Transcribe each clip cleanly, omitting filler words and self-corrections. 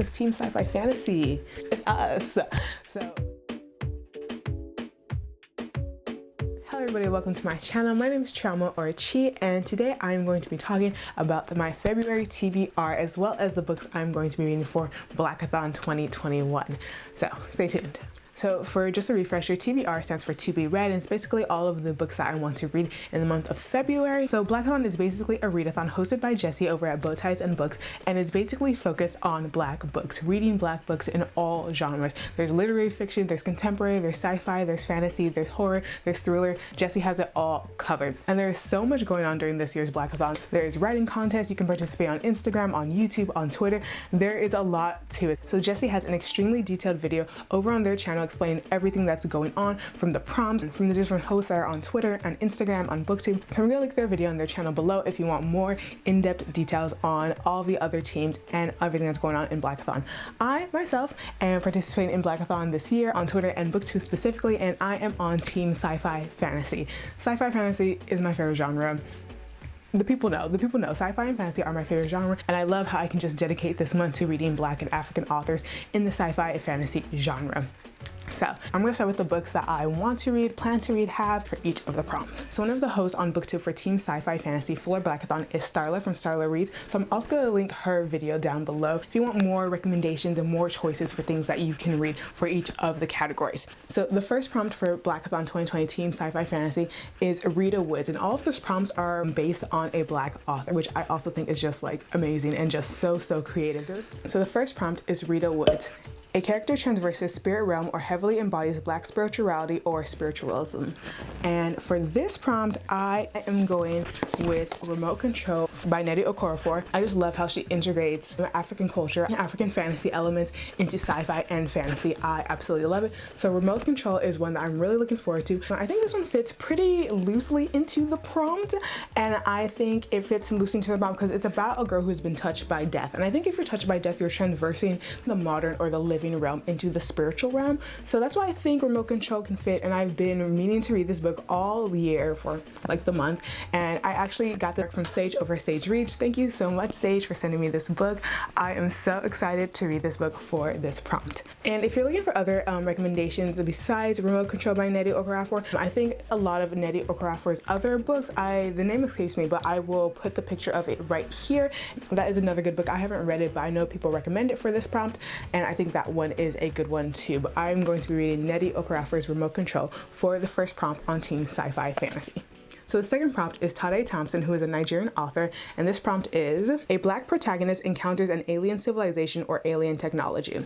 is Team Sci-Fi Fantasy. It's us. So hello everybody, welcome to my channel. My name is Trauma or Chi, and today I'm going to be talking about my February TBR as well as the books I'm going to be reading for Blackathon 2021. So stay tuned. So for just a refresher, TBR stands for To Be Read, and it's basically all of the books that I want to read in the month of February. So Blackathon is basically a readathon hosted by Jessie over at Bowties and Books, and it's basically focused on Black books, reading Black books in all genres. There's literary fiction, there's contemporary, there's sci-fi, there's fantasy, there's horror, there's thriller. Jessie has it all covered. And there's so much going on during this year's Blackathon. There's writing contests, you can participate on Instagram, on YouTube, on Twitter. There is a lot to it. So Jessie has an extremely detailed video over on their channel explaining everything that's going on, from the prompts, from the different hosts that are on Twitter and Instagram, on BookTube. So I'm gonna link their video on their channel below if you want more in-depth details on all the other teams and everything that's going on in Blackathon. I myself am participating in Blackathon this year on Twitter and BookTube specifically, and I am on Team Sci-Fi Fantasy. Sci-Fi Fantasy is my favorite genre. The people know sci-fi and fantasy are my favorite genre, and I love how I can just dedicate this month to reading Black and African authors in the sci-fi and fantasy genre. So I'm going to start with the books that I want to read, plan to read, have for each of the prompts. So one of the hosts on BookTube for Team Sci-Fi Fantasy for Blackathon is Starla from Starla Reads. So I'm also going to link her video down below if you want more recommendations and more choices for things that you can read for each of the categories. So the first prompt for Blackathon 2020 Team Sci-Fi Fantasy is Rita Woods, and all of those prompts are based on a Black author, which I also think is just like amazing and just so creative. So the first prompt is Rita Woods. A character traverses spirit realm or heavily embodies Black spirituality or spiritualism. And for this prompt, I am going with Remote Control by Nnedi Okorafor. I just love how she integrates African culture and African fantasy elements into sci-fi and fantasy. I absolutely love it. So Remote Control is one that I'm really looking forward to. I think this one fits pretty loosely into the prompt, and I think it fits loosely into the prompt because it's about a girl who's been touched by death. And I think if you're touched by death, you're traversing the modern or the living realm into the spiritual realm. So that's why I think Remote Control can fit, and I've been meaning to read this book all year for like the month, and I actually got the book from Sage over Sage Reads. Thank you so much, Sage, for sending me this book. I am so excited to read this book for this prompt. And if you're looking for other recommendations besides Remote Control by Nnedi Okorafor, I think a lot of Nnedi Okorafor's other books, the name escapes me, but I will put the picture of it right here. That is another good book. I haven't read it, but I know people recommend it for this prompt, and I think that one is a good one too. But I'm going to be reading Nnedi Okorafor's Remote Control for the first prompt on Team Sci-Fi Fantasy. So the second prompt is Tade Thompson, who is a Nigerian author, and this prompt is a Black protagonist encounters an alien civilization or alien technology.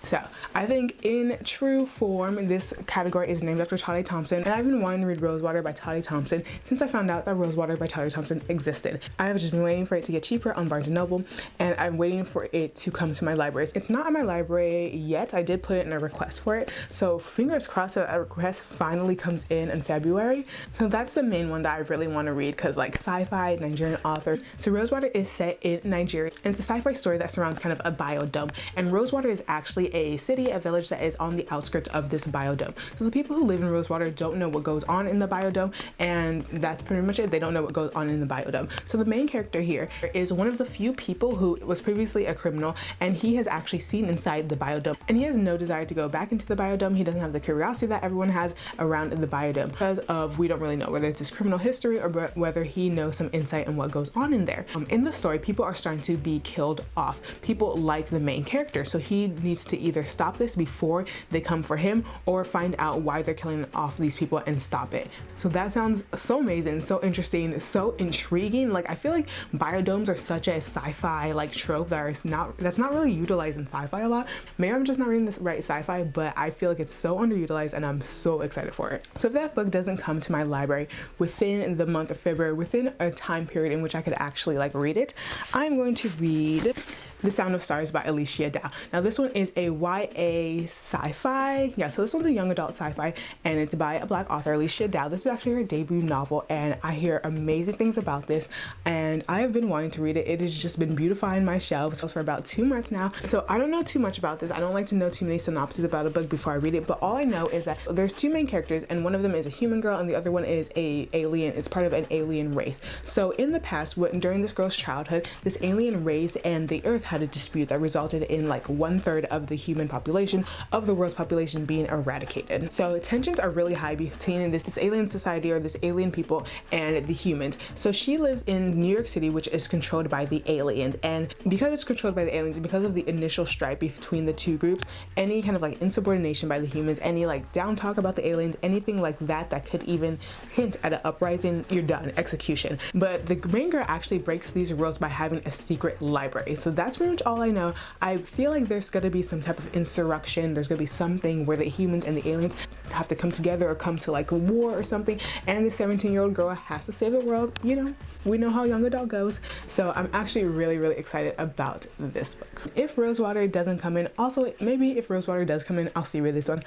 So I think in true form, this category is named after Tade Thompson, and I've been wanting to read Rosewater by Tade Thompson since I found out that Rosewater by Tade Thompson existed. I have just been waiting for it to get cheaper on Barnes & Noble, and I'm waiting for it to come to my libraries. It's not in my library yet. I did put in a request for it, so fingers crossed that a request finally comes in February. So that's the main one that I really want to read, because like sci-fi, Nigerian author. So Rosewater is set in Nigeria, and it's a sci-fi story that surrounds kind of a biodome, and Rosewater is actually a city, a village that is on the outskirts of this biodome. So the people who live in Rosewater don't know what goes on in the biodome, and that's pretty much it. They don't know what goes on in the biodome. So the main character here is one of the few people who was previously a criminal, and he has actually seen inside the biodome, and he has no desire to go back into the biodome. He doesn't have the curiosity that everyone has around the biodome because of, we don't really know whether it's his criminal history or whether he knows some insight on what goes on in there. In the story, people are starting to be killed off. People like the main character, so he needs to either stop this before they come for him or find out why they're killing off these people and stop it. So that sounds so amazing, so interesting, so intriguing. Like I feel like biodomes are such a sci-fi like trope that's not really utilized in sci-fi a lot. Maybe I'm just not reading this right sci-fi, but I feel like it's so underutilized and I'm so excited for it. So if that book doesn't come to my library within the month of February, within a time period in which I could actually like read it, I'm going to read The Sound of Stars by Alicia Dow. Now this one is a YA sci-fi. Yeah, so this one's a young adult sci-fi, and it's by a Black author, Alicia Dow. This is actually her debut novel, and I hear amazing things about this, and I have been wanting to read it. It has just been beautifying my shelves for about 2 months now. So I don't know too much about this. I don't like to know too many synopses about a book before I read it, but all I know is that there's two main characters, and one of them is a human girl, and the other one is a alien. It's part of an alien race. So in the past, during this girl's childhood, this alien race and the Earth had a dispute that resulted in like 1/3 of the human population of the world's population being eradicated. So tensions are really high between this alien society or this alien people and the humans. So she lives in New York City, which is controlled by the aliens, and because it's controlled by the aliens and because of the initial strife between the two groups, any kind of like insubordination by the humans, any like down talk about the aliens, anything like that that could even hint at an uprising, you're done, execution. But the main girl actually breaks these rules by having a secret library. So that's pretty much all I know. I feel like there's gonna be some type of insurrection. There's gonna be something where the humans and the aliens have to come together or come to like a war or something, and the 17-year-old girl has to save the world. You know, we know how young adult goes. So I'm actually really excited about this book. If Rosewater doesn't come in, also maybe if Rosewater does come in, I'll see where this one.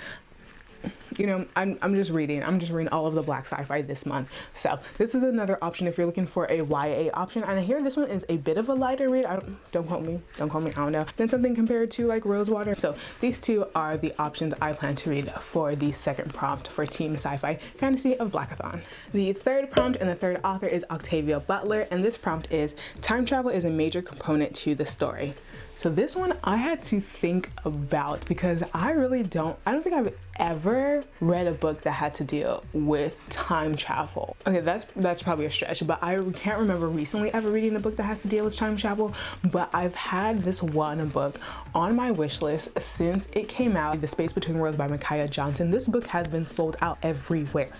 You know, I'm just reading all of the black sci-fi this month. So this is another option if you're looking for a YA option. And I hear this one is a bit of a lighter read. Don't quote me, I don't know. Then something compared to like Rosewater. So these two are the options I plan to read for the second prompt for Team Sci-Fi Fantasy of Blackathon. The third prompt and the third author is Octavia Butler, and this prompt is time travel is a major component to the story. So this one I had to think about because I don't think I've ever read a book that had to deal with time travel. Okay, that's probably a stretch, but I can't remember recently ever reading a book that has to deal with time travel. But I've had this one book on my wish list since it came out, The Space Between Worlds by Micaiah Johnson. This book has been sold out everywhere.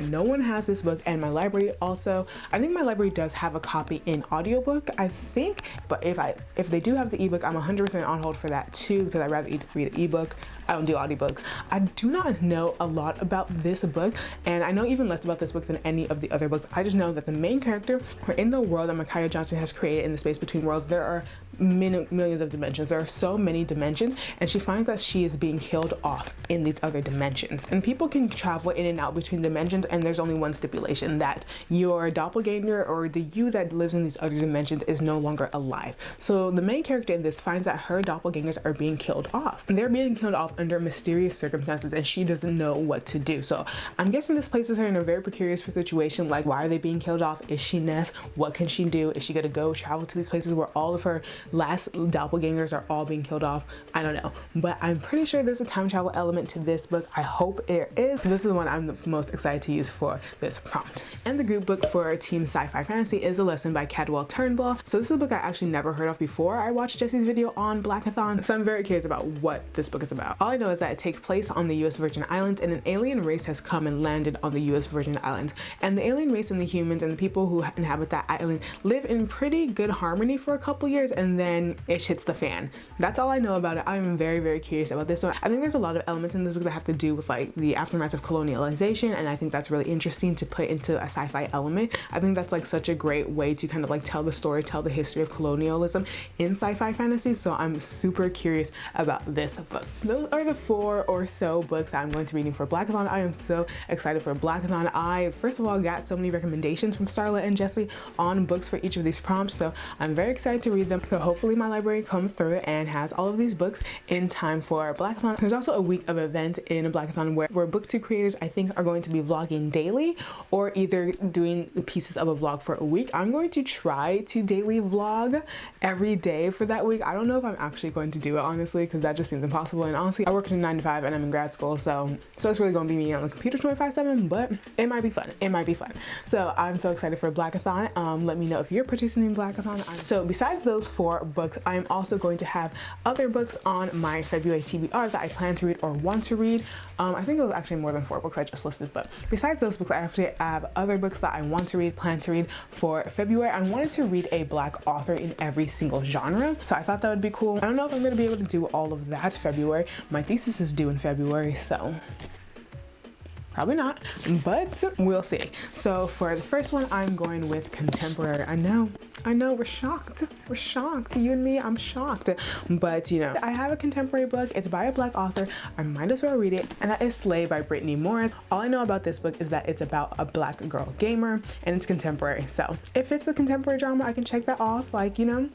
No one has this book, and my library also, I think my library does have a copy in audiobook, I think, but if they do have the ebook, I'm 100% on hold for that too, because I'd rather read an ebook. I don't do audiobooks. I do not know a lot about this book, and I know even less about this book than any of the other books. I just know that the main character, or in the world that Micaiah Johnson has created in The Space Between Worlds, there are millions of dimensions. There are so many dimensions, and she finds that she is being killed off in these other dimensions. And people can travel in and out between dimensions, and there's only one stipulation, that your doppelganger or the you that lives in these other dimensions is no longer alive. So the main character in this finds that her doppelgangers are being killed off. And they're being killed off under mysterious circumstances, and she doesn't know what to do. So I'm guessing this places her in a very precarious situation. Like, why are they being killed off? Is she Ness? What can she do? Is she gonna go travel to these places where all of her last doppelgangers are all being killed off? I don't know, but I'm pretty sure there's a time travel element to this book. I hope there is. This is the one I'm the most excited to use for this prompt. And the group book for Team Sci-Fi Fantasy is A Lesson by Cadwell Turnbull. So this is a book I actually never heard of before I watched Jesse's video on Blackathon, so I'm very curious about what this book is about. All I know is that it takes place on the US Virgin Islands, and an alien race has come and landed on the US Virgin Islands. And the alien race and the humans and the people who inhabit that island live in pretty good harmony for a couple years, and then it hits the fan. That's all I know about it. I'm very curious about this one. I think there's a lot of elements in this book that have to do with like the aftermath of colonialization, and I think that's really interesting to put into a sci-fi element. I think that's like such a great way to kind of like tell the story, tell the history of colonialism in sci-fi fantasy. So I'm super curious about this book. Those are the 4 or so books I'm going to be reading for Blackathon. I am so excited for Blackathon. I first of all got so many recommendations from Starla and Jesse on books for each of these prompts, so I'm very excited to read them. So hopefully my library comes through and has all of these books in time for Blackathon. There's also a week of events in Blackathon where BookTube creators, I think, are going to be vlogging daily, or either doing pieces of a vlog for a week. I'm going to try to daily vlog every day for that week. I don't know if I'm actually going to do it, honestly, because that just seems impossible. And honestly, I work in 9 to 5 and I'm in grad school, so it's really going to be me on the computer 24/7, but it might be fun. So I'm so excited for Blackathon. Let me know if you're participating in Blackathon. So besides those 4 books, I'm also going to have other books on my February TBR that I plan to read or want to read. I think it was actually more than 4 books I just listed, but besides those books, I actually have other books that I want to read, plan to read for February. I wanted to read a Black author in every single genre, so I thought that would be cool. I don't know if I'm going to be able to do all of that February. My thesis is due in February, so probably not, but we'll see. So for the first one, I'm going with contemporary. I know, we're shocked. You and me, I'm shocked. But you know, I have a contemporary book. It's by a Black author. I might as well read it, and that is Slay by Brittany Morris. All I know about this book is that it's about a Black girl gamer, and it's contemporary. So if it's the contemporary drama, I can check that off. Like, you know,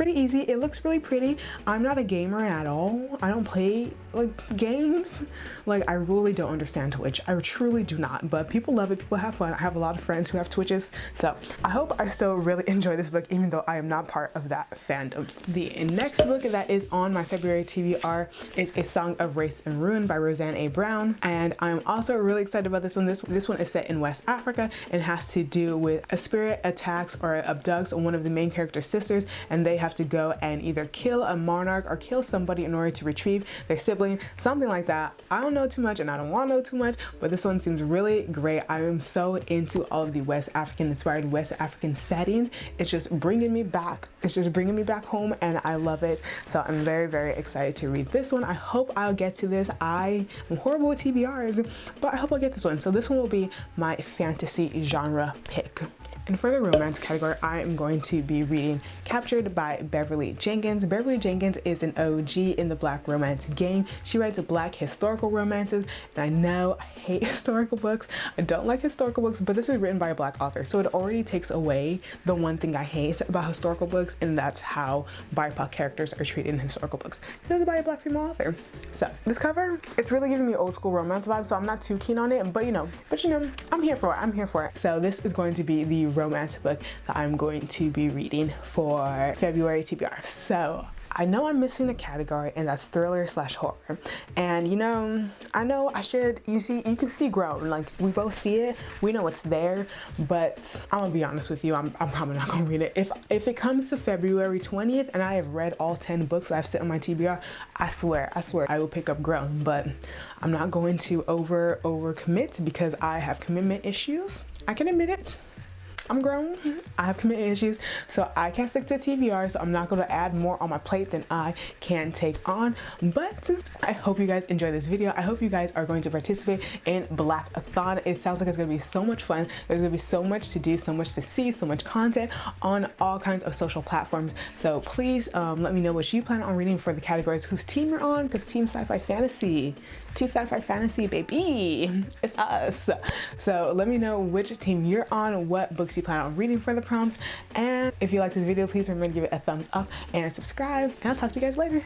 pretty easy. It looks really pretty. I'm not a gamer at all. I don't play like games. Like, I really don't understand Twitch. I truly do not, but people love it. People have fun. I have a lot of friends who have Twitches, so I hope I still really enjoy this book, even though I am not part of that fandom. The next book that is on my February TBR is A Song of Race and Ruin by Roseanne A. Brown, and I'm also really excited about this one. This one is set in West Africa and has to do with a spirit attacks or abducts one of the main character's sisters, and they have to go and either kill a monarch or kill somebody in order to retrieve their sibling, something like that. I don't know too much and I don't want to know too much, but this one seems really great. I am so into all of the West African inspired West African settings. It's just bringing me back. It's just bringing me back home, and I love it. So I'm very, very excited to read this one. I hope I'll get to this. I am horrible with TBRs, but I hope I'll get this one. So this one will be my fantasy genre pick. And for the romance category, I am going to be reading Captured by Beverly Jenkins. Beverly Jenkins is an OG in the Black romance game. She writes Black historical romances, and I know I hate historical books. I don't like historical books, but this is written by a Black author, so it already takes away the one thing I hate about historical books, and that's how BIPOC characters are treated in historical books. It's by a Black female author. So this cover, it's really giving me old school romance vibes, so I'm not too keen on it, but you know, I'm here for it. I'm here for it. So this is going to be the romance book that I'm going to be reading for February TBR. So I know I'm missing a category, and that's thriller / horror. And you know, I know I should, you can see grown, like we both see it, we know it's there, but I'm gonna be honest with you, I'm probably not gonna read it. If it comes to February 20th and I have read all 10 books I've set on my TBR, I swear I will pick up grown, but I'm not going to over commit because I have commitment issues. I can admit it. I'm grown, I have commitment issues, so I can't stick to TBR, so I'm not going to add more on my plate than I can take on. But I hope you guys enjoy this video. I hope you guys are going to participate in Blackathon. It sounds like it's going to be so much fun. There's going to be so much to do, so much to see, so much content on all kinds of social platforms. So please let me know what you plan on reading for the categories, whose team you're on, because Team Sci-Fi Fantasy, baby, it's us. So let me know which team you're on, what books you plan on reading for the prompts, and if you like this video, please remember to give it a thumbs up and subscribe, and I'll talk to you guys later.